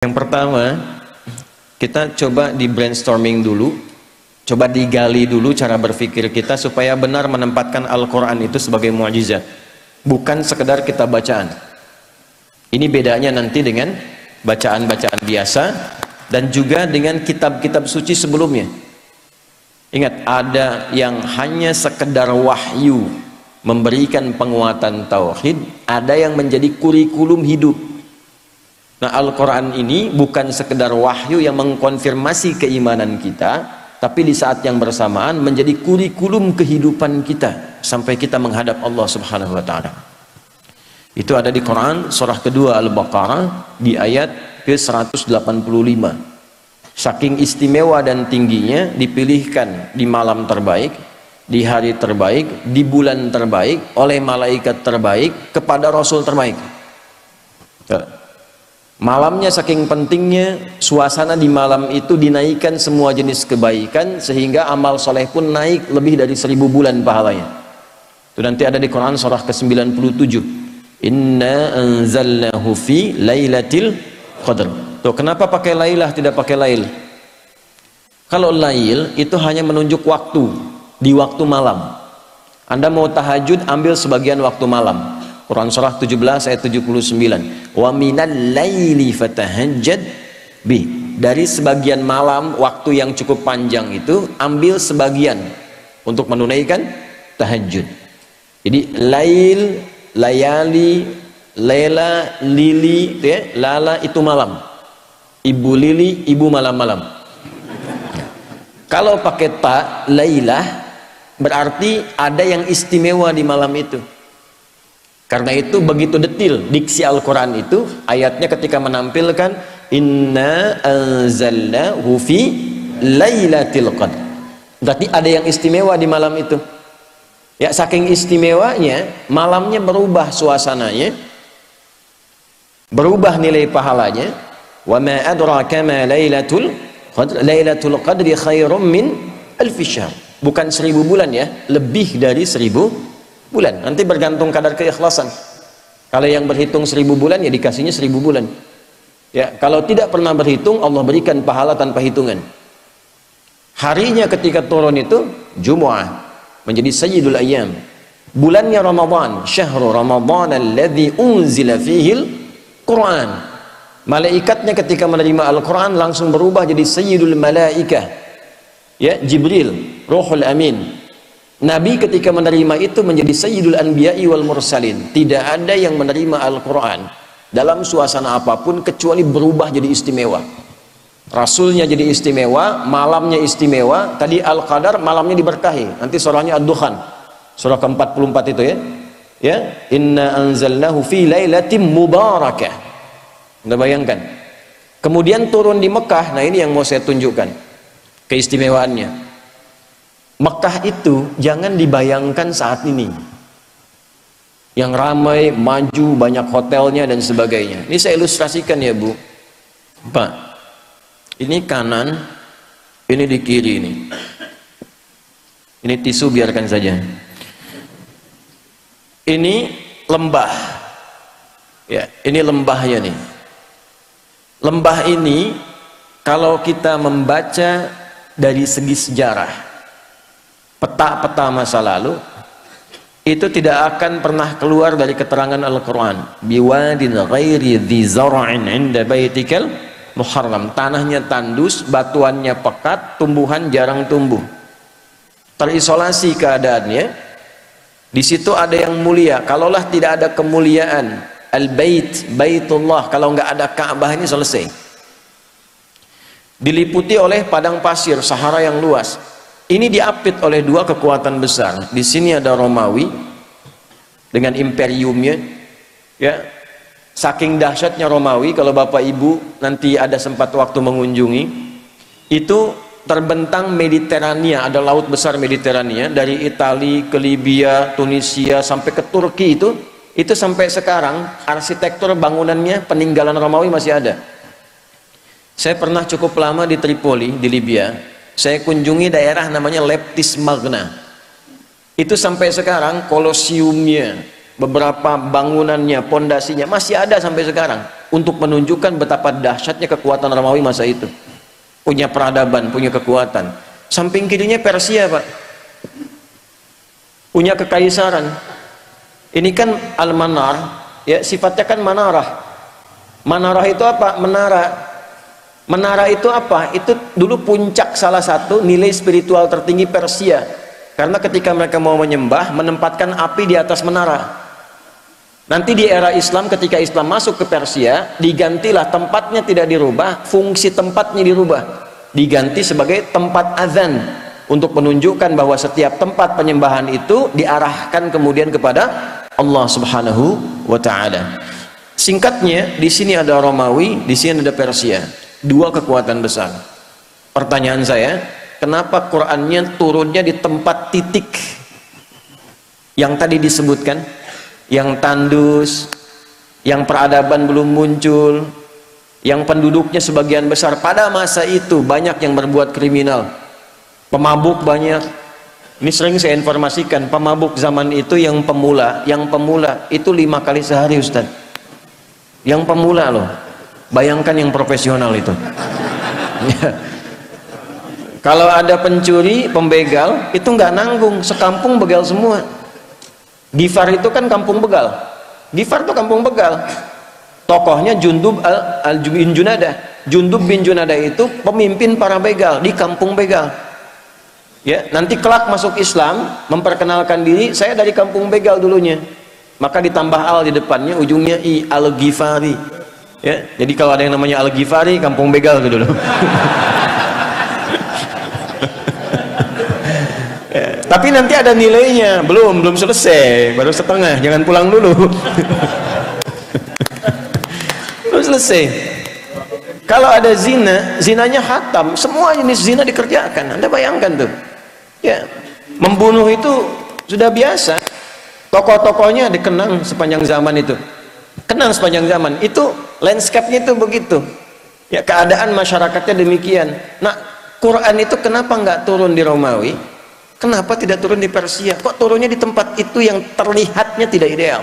Yang pertama, kita coba di brainstorming dulu, coba digali dulu cara berpikir kita supaya benar menempatkan Al-Quran itu sebagai mukjizat, bukan sekedar kita bacaan. Ini bedanya nanti dengan bacaan-bacaan biasa dan juga dengan kitab-kitab suci sebelumnya. Ingat, ada yang hanya sekedar wahyu memberikan penguatan tauhid, ada yang menjadi kurikulum hidup. Nah, Al-Quran ini bukan sekedar wahyu yang mengkonfirmasi keimanan kita, tapi di saat yang bersamaan menjadi kurikulum kehidupan kita sampai kita menghadap Allah Subhanahu wa Ta'ala. Itu ada di Quran surah kedua Al-Baqarah di ayat ke-185. Saking istimewa dan tingginya dipilihkan di malam terbaik, di hari terbaik, di bulan terbaik, oleh malaikat terbaik kepada Rasul terbaik. Malamnya saking pentingnya, suasana di malam itu dinaikkan semua jenis kebaikan sehingga amal soleh pun naik lebih dari 1000 bulan pahalanya. Itu nanti ada di Quran surah ke-97. Inna anzalnahu fi lailatul qadr. Tuh, kenapa pakai lailah tidak pakai lail? Kalau lail itu hanya menunjuk waktu, di waktu malam. Anda mau tahajud, ambil sebagian waktu malam. Quran surah 17 ayat 79. Wa minal laili fatahajjad bi. Dari sebagian malam, waktu yang cukup panjang itu, ambil sebagian untuk menunaikan tahajud. Jadi lail, layali, lela, lili, ya, lala itu malam. Ibu lili, ibu malam-malam. Kalau pakai ta, lailah, berarti ada yang istimewa di malam itu. Karena itu begitu detil diksi Al-Quran itu, ayatnya ketika menampilkan inna anzalnahu fi lailatul qadr. Berarti ada yang istimewa di malam itu. Ya, saking istimewanya, malamnya berubah suasananya, berubah nilai pahalanya. Wa ma adraka ma lailatul qadr. Lailatul qadri khairum min alfi syahr. Bukan 1000 bulan ya, lebih dari 1000 bulan. Nanti bergantung kadar keikhlasan. Kalau yang berhitung 1000 bulan ya dikasihnya 1000 bulan. Ya, kalau tidak pernah berhitung, Allah berikan pahala tanpa hitungan. Harinya ketika turun itu Jumu'ah, menjadi sayyidul ayyam. Bulannya Ramadan, syahrul Ramadan alladzi unzila fihil Quran. Malaikatnya ketika menerima Al-Quran langsung berubah jadi sayyidul malaikah. Ya, Jibril, Ruhul Amin. Nabi ketika menerima itu menjadi sayyidul anbiya'i wal mursalin. Tidak ada yang menerima Al-Quran dalam suasana apapun kecuali berubah jadi istimewa. Rasulnya jadi istimewa, malamnya istimewa. Tadi Al-Qadar, malamnya diberkahi. Nanti surahnya Ad-Dukhan, surah ke-44 itu ya. Ya, inna anzalnahu fi lailatin mubarakah. Anda bayangkan. Kemudian turun di Mekah. Nah, ini yang mau saya tunjukkan keistimewaannya. Mekah itu jangan dibayangkan saat ini yang ramai, maju, banyak hotelnya dan sebagainya. Ini saya ilustrasikan ya Bu. Pak, ini kanan, ini di kiri ini. Ini tisu biarkan saja. Ini lembah. Ya, ini lembahnya nih. Lembah ini kalau kita membaca dari segi sejarah, peta-peta masa lalu, itu tidak akan pernah keluar dari keterangan Al-Quran. Biwadin ghairi dhi zara'in inda baitikal muharram. Tanahnya tandus, batuannya pekat, tumbuhan jarang tumbuh. Terisolasi keadaannya. Di situ ada yang mulia. Kalaulah tidak ada kemuliaan Al-Bait, Baitullah, kalau nggak ada Ka'bah ini selesai. Diliputi oleh padang pasir, Sahara yang luas. Ini diapit oleh dua kekuatan besar. Di sini ada Romawi dengan imperiumnya, ya. Saking dahsyatnya Romawi, kalau Bapak Ibu nanti ada sempat waktu mengunjungi, itu terbentang Mediterania, ada laut besar Mediterania dari Italia ke Libya, Tunisia sampai ke Turki itu sampai sekarang arsitektur bangunannya peninggalan Romawi masih ada. Saya pernah cukup lama di Tripoli di Libya. Saya kunjungi daerah namanya Leptis Magna. Itu sampai sekarang kolosiumnya beberapa bangunannya, pondasinya masih ada sampai sekarang, untuk menunjukkan betapa dahsyatnya kekuatan Romawi masa itu. Punya peradaban, punya kekuatan. Samping kirinya Persia, Pak, punya kekaisaran. Ini kan Al-Manar, ya, sifatnya kan manarah. Manarah itu apa? Menara itu apa? Itu dulu puncak, salah satu nilai spiritual tertinggi Persia. Karena ketika mereka mau menyembah, menempatkan api di atas menara. Nanti di era Islam, ketika Islam masuk ke Persia, digantilah, tempatnya tidak dirubah, fungsi tempatnya dirubah, diganti sebagai tempat azan, untuk menunjukkan bahwa setiap tempat penyembahan itu diarahkan kemudian kepada Allah Subhanahu wa Ta'ala. Singkatnya, di sini ada Romawi, di sini ada Persia. Dua kekuatan besar. Pertanyaan saya, kenapa Qur'annya turunnya di tempat titik yang tadi disebutkan, yang tandus, yang peradaban belum muncul, yang penduduknya sebagian besar pada masa itu banyak yang berbuat kriminal, pemabuk banyak. Ini sering saya informasikan, pemabuk zaman itu yang pemula itu 5 kali sehari, Ustaz. Yang pemula loh. Bayangkan yang profesional itu. Kalau ada pencuri, pembegal, itu nggak nanggung, sekampung begal semua. Gifar itu kan kampung begal. Gifar itu kampung begal. Tokohnya Jundub bin Junadah. Jundub bin Junadah itu pemimpin para begal di kampung begal. Ya, nanti kelak masuk Islam, memperkenalkan diri, saya dari kampung begal dulunya. Maka ditambah al di depannya, ujungnya i, Al-Ghifari. Ya, jadi kalau ada yang namanya Al-Ghifari, kampung begal gitu dulu. Ya, tapi nanti ada nilainya, belum selesai, baru setengah, jangan pulang dulu. Belum selesai. Kalau ada zina, zinanya khatam, semua jenis zina dikerjakan. Anda bayangkan tuh. Ya, membunuh itu sudah biasa. Tokoh-tokohnya dikenang sepanjang zaman itu. Kenang sepanjang zaman itu, landscape-nya itu begitu ya, keadaan masyarakatnya demikian. Nah, Quran itu kenapa nggak turun di Romawi, kenapa tidak turun di Persia, kok turunnya di tempat itu yang terlihatnya tidak ideal?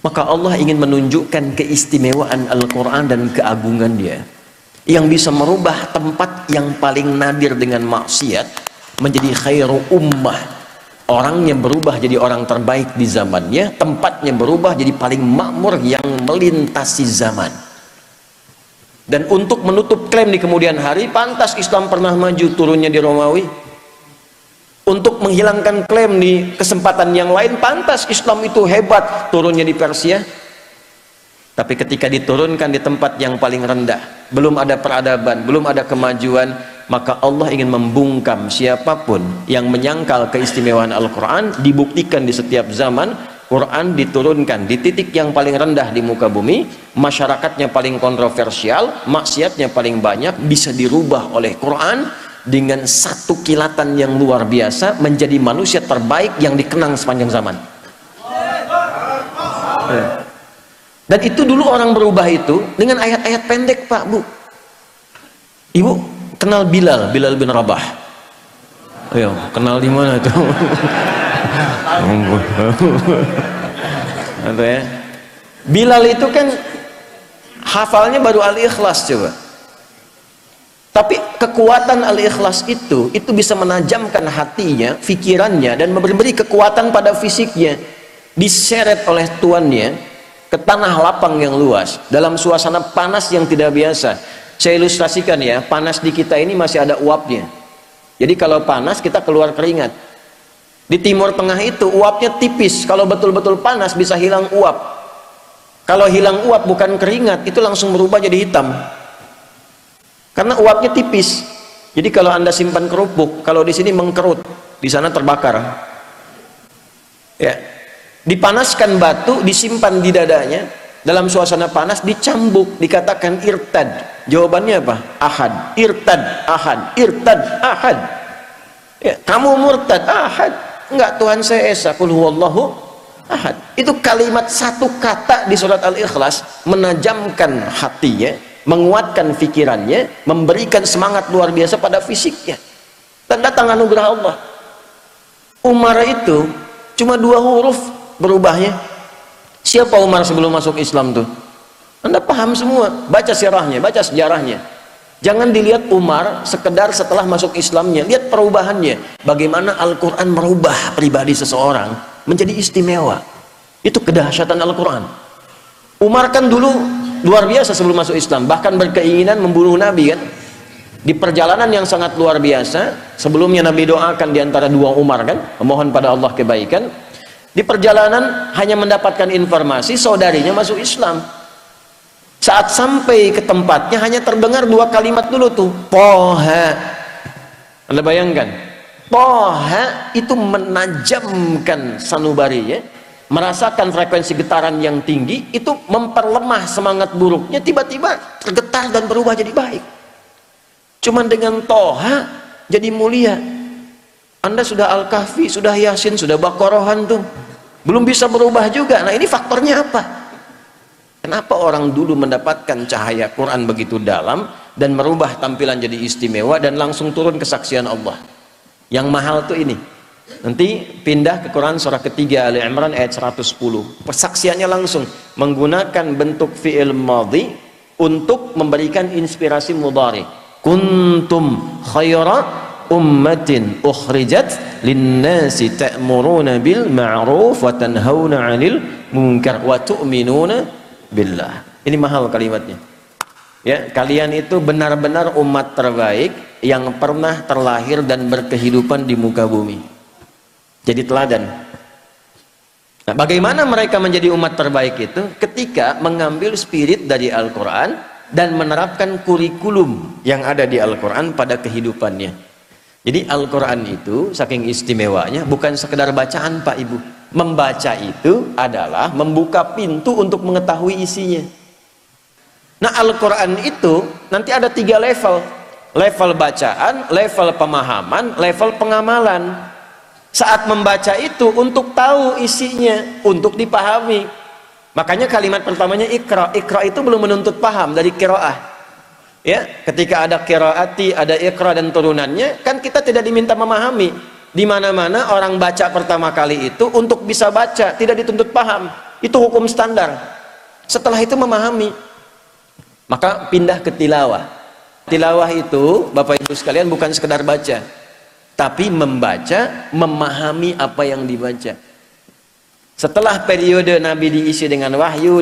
Maka Allah ingin menunjukkan keistimewaan Al-Quran dan keagungan dia, yang bisa merubah tempat yang paling nadir dengan maksiat menjadi khairu ummah. Orangnya berubah jadi orang terbaik di zamannya, tempatnya berubah jadi paling makmur yang melintasi zaman. Dan untuk menutup klaim di kemudian hari, pantas Islam pernah maju turunnya di Romawi. Untuk menghilangkan klaim di kesempatan yang lain, pantas Islam itu hebat turunnya di Persia. Tapi ketika diturunkan di tempat yang paling rendah, belum ada peradaban, belum ada kemajuan, maka Allah ingin membungkam siapapun yang menyangkal keistimewaan Al-Quran. Dibuktikan di setiap zaman, Quran diturunkan di titik yang paling rendah di muka bumi, masyarakatnya paling kontroversial, maksiatnya paling banyak, bisa dirubah oleh Quran dengan satu kilatan yang luar biasa, menjadi manusia terbaik yang dikenang sepanjang zaman. Dan itu dulu orang berubah itu dengan ayat-ayat pendek, Pak, Bu. Ibu kenal Bilal bin Rabah? Ayo, kenal di mana itu? Atau ya, Bilal itu kan hafalnya baru Al-Ikhlas, coba. Tapi kekuatan Al-Ikhlas itu bisa menajamkan hatinya, pikirannya, dan memberi kekuatan pada fisiknya. Diseret oleh tuannya ke tanah lapang yang luas, dalam suasana panas yang tidak biasa. Saya ilustrasikan ya, panas di kita ini masih ada uapnya. Jadi kalau panas kita keluar keringat. Di Timur Tengah itu uapnya tipis, kalau betul-betul panas bisa hilang uap. Kalau hilang uap bukan keringat, itu langsung berubah jadi hitam. Karena uapnya tipis. Jadi kalau Anda simpan kerupuk, kalau di sini mengkerut, di sana terbakar. Ya. Dipanaskan batu, disimpan di dadanya, dalam suasana panas, dicambuk, dikatakan irtad. Jawabannya apa? Ahad. Irtad, ahad. Irtad, ahad. Ya, kamu murtad, ahad. Enggak, Tuhan saya esa, qul huwallahu ahad. Itu kalimat satu kata di surat Al-Ikhlas menajamkan hatinya, menguatkan pikirannya, memberikan semangat luar biasa pada fisiknya. Dan datang anugerah Allah. Umar itu Cuma 2 huruf berubahnya. Siapa Umar sebelum masuk Islam tuh? Anda paham semua, baca sirahnya, baca sejarahnya. Jangan dilihat Umar sekedar setelah masuk Islamnya, lihat perubahannya. Bagaimana Al-Quran merubah pribadi seseorang menjadi istimewa. Itu kedahsyatan Al-Quran. Umar kan dulu luar biasa sebelum masuk Islam, bahkan berkeinginan membunuh Nabi kan. Di perjalanan yang sangat luar biasa, sebelumnya Nabi doakan diantara 2 Umar kan, memohon pada Allah kebaikan. Di perjalanan hanya mendapatkan informasi saudarinya masuk Islam. Saat sampai ke tempatnya hanya terdengar 2 kalimat dulu tuh, Toha. Anda bayangkan, Toha itu menajamkan sanubari ya, merasakan frekuensi getaran yang tinggi, itu memperlemah semangat buruknya, tiba-tiba tergetar dan berubah jadi baik. Cuman dengan Toha jadi mulia. Anda sudah Al-Kahfi, sudah Yasin, sudah Baqarahan tuh, belum bisa berubah juga. Nah ini faktornya apa? Kenapa orang dulu mendapatkan cahaya Quran begitu dalam dan merubah tampilan jadi istimewa dan langsung turun kesaksian Allah? Yang mahal tuh ini. Nanti pindah ke Quran surah ketiga Ali Imran ayat 110. Persaksiannya langsung menggunakan bentuk fi'il madhi untuk memberikan inspirasi mudhari. Kuntum khaira ummatin ukhrijat linnasi ta'muruna bil ma'ruf wa tanhauna 'anil munkar wa tu'minuna billah. Ini mahal kalimatnya. Ya, kalian itu benar-benar umat terbaik yang pernah terlahir dan berkehidupan di muka bumi. Jadi teladan. Nah, bagaimana mereka menjadi umat terbaik itu? Ketika mengambil spirit dari Al-Quran dan menerapkan kurikulum yang ada di Al-Quran pada kehidupannya. Jadi Al-Quran itu saking istimewanya bukan sekedar bacaan Pak Ibu. Membaca itu adalah membuka pintu untuk mengetahui isinya. Nah Al-Quran itu nanti ada 3 level. Level bacaan, level pemahaman, level pengamalan. Saat membaca itu untuk tahu isinya, untuk dipahami. Makanya kalimat pertamanya ikra. Ikra itu belum menuntut paham dari qiraah. Ya, ketika ada qiraati, ada ikra dan turunannya, kan kita tidak diminta memahami. Di mana-mana orang baca pertama kali itu untuk bisa baca, tidak dituntut paham. Itu hukum standar. Setelah itu memahami. Maka pindah ke tilawah. Tilawah itu, Bapak Ibu sekalian, bukan sekedar baca, tapi membaca, memahami apa yang dibaca. Setelah periode Nabi diisi dengan wahyu,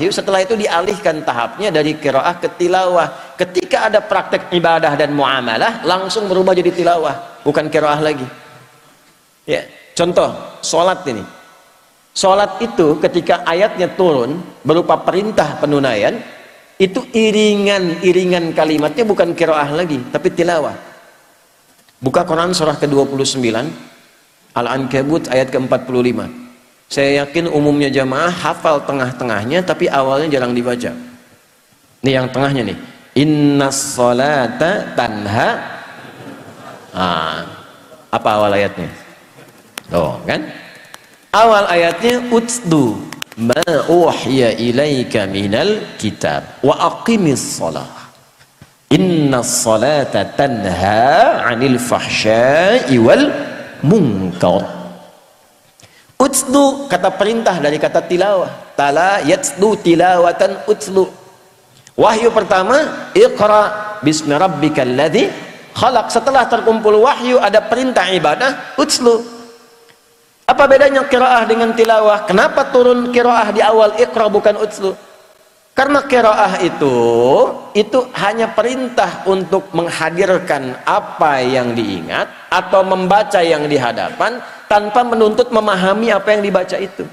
setelah itu dialihkan tahapnya dari qiraah ke tilawah. Ketika ada praktek ibadah dan muamalah, langsung berubah jadi tilawah, bukan qiraah lagi. Ya, contoh, sholat ini. Sholat itu ketika ayatnya turun berupa perintah penunaian, itu iringan kalimatnya bukan qiraah lagi, tapi tilawah. Buka Quran surah ke-29, Al-Ankabut ayat ke-45. Saya yakin umumnya jamaah hafal tengah-tengahnya, tapi awalnya jarang dibaca. Ini yang tengahnya nih. Innas sholata tanha. Apa awal ayatnya? Oh, kan? Awal ayatnya utlu ma uhiya ilaika minal kitab wa aqimis shalah. Innas sholata tanha 'anil fahsya'i wal munkar. Utslu kata perintah dari kata tilawah. Tala yatslu tilawatan utslu. Wahyu pertama, Iqra bismi rabbikal ladzi khalaq. Setelah terkumpul wahyu ada perintah ibadah, utslu. Apa bedanya qiraah dengan tilawah? Kenapa turun qiraah di awal Iqra bukan utslu? Karena qiraah itu hanya perintah untuk menghadirkan apa yang diingat atau membaca yang di hadapan tanpa menuntut memahami apa yang dibaca itu.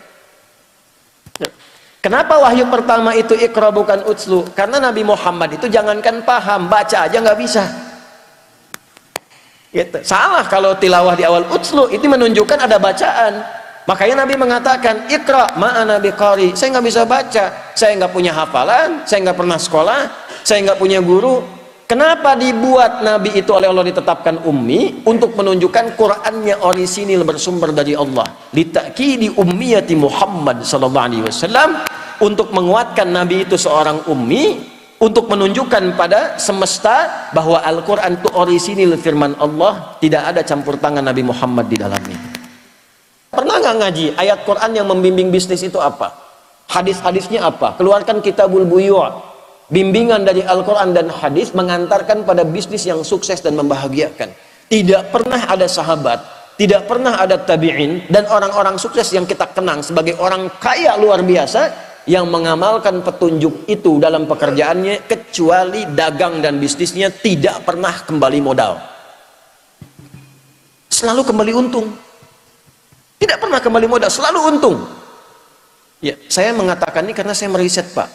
Kenapa wahyu pertama itu Iqra bukan utslu? Karena Nabi Muhammad itu jangankan paham, baca aja nggak bisa. Gitu. Salah kalau tilawah di awal utslu, itu menunjukkan ada bacaan. Makanya Nabi mengatakan Iqra ma'ana biqari. Saya nggak bisa baca, saya nggak punya hafalan, saya nggak pernah sekolah, saya nggak punya guru. Kenapa dibuat Nabi itu oleh Allah ditetapkan ummi? Untuk menunjukkan Qur'annya orisinil, bersumber dari Allah. Litakidi ummiyati Muhammad sallallahu alaihi wasallam, untuk menguatkan Nabi itu seorang ummi, untuk menunjukkan pada semesta bahwa Al-Quran itu orisinil firman Allah, tidak ada campur tangan Nabi Muhammad di dalamnya. Pernah nggak ngaji ayat Quran yang membimbing bisnis itu apa? Hadis-hadisnya apa? Keluarkan Kitabul Buyu'. Bimbingan dari Al-Quran dan hadis mengantarkan pada bisnis yang sukses dan membahagiakan. Tidak pernah ada sahabat, tidak pernah ada tabi'in dan orang-orang sukses yang kita kenang sebagai orang kaya luar biasa yang mengamalkan petunjuk itu dalam pekerjaannya, kecuali dagang dan bisnisnya tidak pernah kembali modal. Selalu kembali untung. Tidak pernah kembali modal, selalu untung. Ya, saya mengatakan ini karena saya meriset, Pak.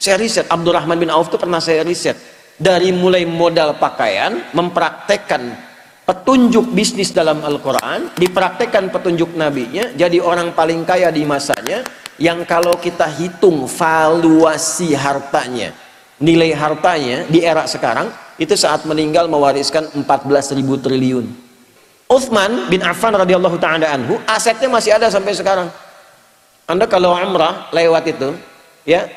Saya riset, Abdurrahman bin Auf itu pernah saya riset. Dari mulai modal pakaian, mempraktekkan petunjuk bisnis dalam Al-Quran, dipraktekkan petunjuk nabinya, jadi orang paling kaya di masanya, yang kalau kita hitung valuasi hartanya, nilai hartanya di era sekarang, itu saat meninggal mewariskan 14.000 triliun. Utsman bin Affan radhiyallahu ta'ala anhu, asetnya masih ada sampai sekarang. Anda kalau umrah lewat itu, ya,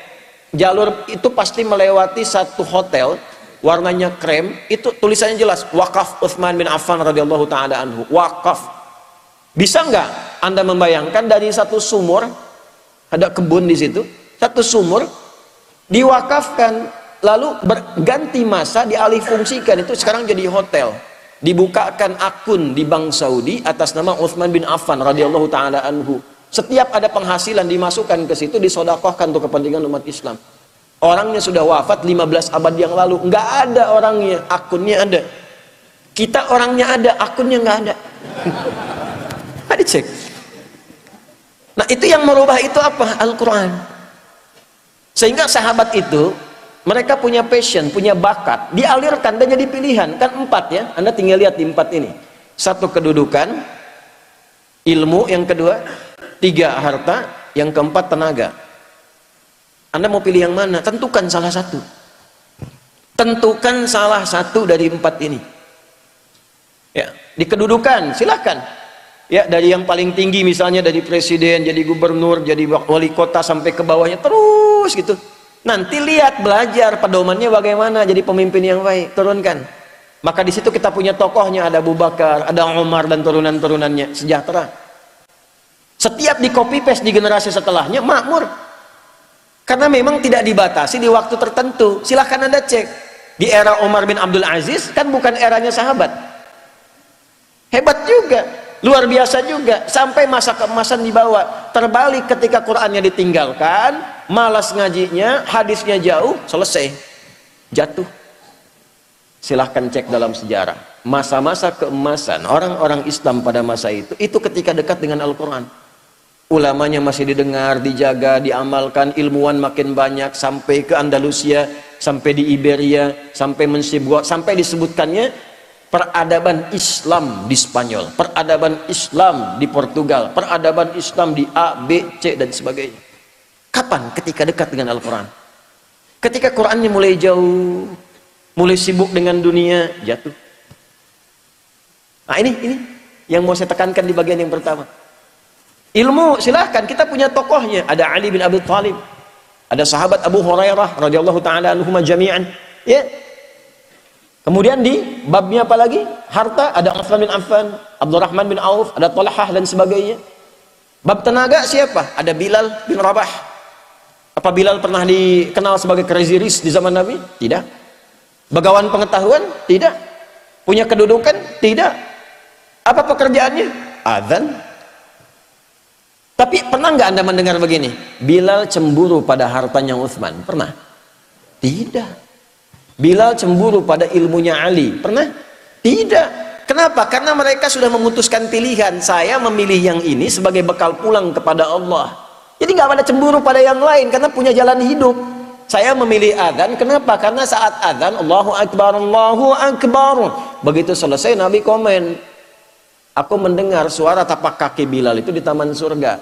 jalur itu pasti melewati satu hotel warnanya krem, itu tulisannya jelas wakaf Utsman bin Affan radhiyallahu taala anhu, wakaf. Bisa nggak Anda membayangkan dari satu sumur, ada kebun di situ, satu sumur diwakafkan, lalu berganti masa dialih fungsikan, itu sekarang jadi hotel, dibukakan akun di Bank Saudi atas nama Utsman bin Affan radhiyallahu taala anhu. Setiap ada penghasilan dimasukkan ke situ, disodakohkan untuk kepentingan umat Islam. Orangnya sudah wafat 15 abad yang lalu, nggak ada orangnya, akunnya ada. Kita orangnya ada, akunnya nggak ada. Ada cek. Nah, itu yang merubah itu apa? Al-Quran. Sehingga sahabat itu, mereka punya passion, punya bakat, dialirkan dan jadi pilihan. Kan 4 ya, Anda tinggal lihat di 4 ini. 1 kedudukan, ilmu yang kedua, 3 harta, yang keempat tenaga. Anda mau pilih yang mana? Tentukan salah satu. Tentukan salah satu dari 4 ini. Ya, di kedudukan silahkan. Ya, dari yang paling tinggi misalnya dari presiden, jadi gubernur, jadi wali kota sampai ke bawahnya terus gitu. Nanti lihat belajar pedomannya bagaimana jadi pemimpin yang baik, turunkan. Maka di situ kita punya tokohnya, ada Abu Bakar, ada Umar dan turunan-turunannya, sejahtera. Setiap di copy paste di generasi setelahnya makmur, karena memang tidak dibatasi di waktu tertentu. Silahkan Anda cek di era Umar bin Abdul Aziz, kan bukan eranya sahabat, hebat juga, luar biasa juga, sampai masa keemasan dibawa. Terbalik ketika Qurannya ditinggalkan, malas ngajinya, hadisnya jauh, selesai, jatuh. Silahkan cek dalam sejarah masa-masa keemasan orang-orang Islam pada masa itu ketika dekat dengan Al-Quran. Ulamanya masih didengar, dijaga, diamalkan, ilmuwan makin banyak, sampai ke Andalusia, sampai di Iberia, sampai Mensibwa, sampai disebutkannya peradaban Islam di Spanyol, peradaban Islam di Portugal, peradaban Islam di A, B, C dan sebagainya. Kapan? Ketika dekat dengan Al-Quran. Ketika Qurannya mulai jauh, mulai sibuk dengan dunia, jatuh. Nah, ini yang mau saya tekankan di bagian yang pertama. Ilmu silahkan, kita punya tokohnya, ada Ali bin Abi Thalib, ada sahabat Abu Hurairah radhiyallahu taala anhuma jami'an, ya. Kemudian di babnya apa lagi? Harta, ada Utsman bin Affan, Abdurrahman bin Auf, ada Talhah dan sebagainya. Bab tenaga siapa? Ada Bilal bin Rabah. Apa Bilal pernah dikenal sebagai crazy rich di zaman Nabi? Tidak. Bagawan pengetahuan? Tidak. Punya kedudukan? Tidak. Apa pekerjaannya? Adzan. Tapi pernah nggak Anda mendengar begini? Bilal cemburu pada hartanya Utsman? Pernah? Tidak. Bilal cemburu pada ilmunya Ali? Pernah? Tidak. Kenapa? Karena mereka sudah memutuskan pilihan. Saya memilih yang ini sebagai bekal pulang kepada Allah. Jadi nggak ada cemburu pada yang lain karena punya jalan hidup. Saya memilih adzan. Kenapa? Karena saat adzan Allahu Akbar, Allahu Akbar. Begitu selesai Nabi komen, aku mendengar suara tapak kaki Bilal itu di taman surga,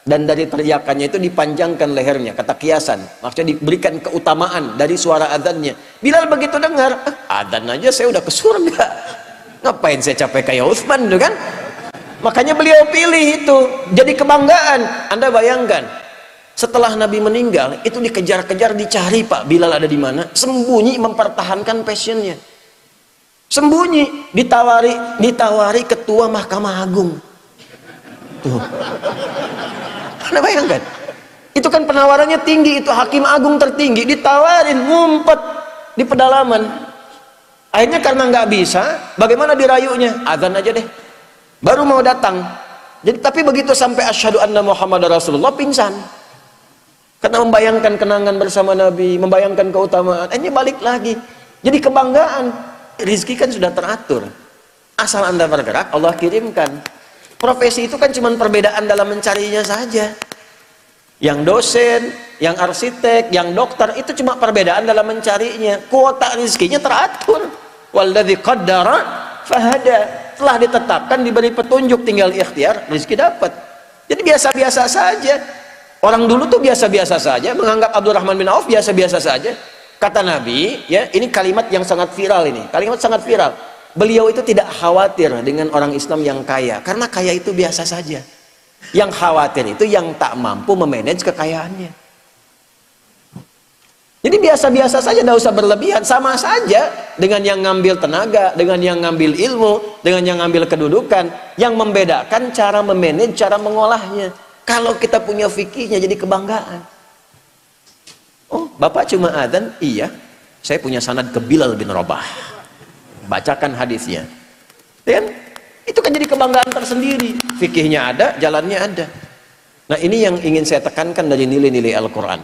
dan dari teriakannya itu dipanjangkan lehernya, kata kiasan, maksudnya diberikan keutamaan dari suara adzannya. Bilal begitu dengar, adzan aja saya udah ke surga, ngapain saya capek kayak Utsman itu kan? Makanya beliau pilih itu jadi kebanggaan. Anda bayangkan, setelah Nabi meninggal itu dikejar-kejar, dicari Pak Bilal ada di mana, sembunyi mempertahankan passionnya. Sembunyi, ditawari ketua Mahkamah Agung. Tuh. Anda bayangkan? Itu kan penawarannya tinggi, itu hakim agung tertinggi, ditawarin, ngumpet di pedalaman. Akhirnya karena nggak bisa, bagaimana dirayunya? Azan aja deh. Baru mau datang. Jadi tapi begitu sampai asyhadu anna Muhammad Rasulullah, pingsan. Karena membayangkan kenangan bersama Nabi, membayangkan keutamaan. Ini balik lagi. Jadi kebanggaan. Rizki kan sudah teratur. Asal Anda bergerak, Allah kirimkan. Profesi itu kan cuma perbedaan dalam mencarinya saja. Yang dosen, yang arsitek, yang dokter, itu cuma perbedaan dalam mencarinya. Kuota rizkinya teratur. Walladzi qaddara fahada. Telah ditetapkan, diberi petunjuk, tinggal ikhtiar, rizki dapat. Jadi biasa-biasa saja. Orang dulu tuh biasa-biasa saja, menganggap Abdurrahman bin Auf biasa-biasa saja. Kata Nabi, ya, ini kalimat yang sangat viral ini. Kalimat sangat viral. Beliau itu tidak khawatir dengan orang Islam yang kaya, karena kaya itu biasa saja. Yang khawatir itu yang tak mampu memanage kekayaannya. Jadi biasa-biasa saja, tidak usah berlebihan. Sama saja dengan yang ngambil tenaga, dengan yang ngambil ilmu, dengan yang ngambil kedudukan. Yang membedakan cara memanage, cara mengolahnya. Kalau kita punya fikihnya jadi kebanggaan. Oh, Bapak cuma adzan? Iya, saya punya sanad ke Bilal bin Rabah. Bacakan hadisnya. Dan itu kan jadi kebanggaan tersendiri. Fikihnya ada, jalannya ada. Nah, ini yang ingin saya tekankan dari nilai-nilai Al-Quran.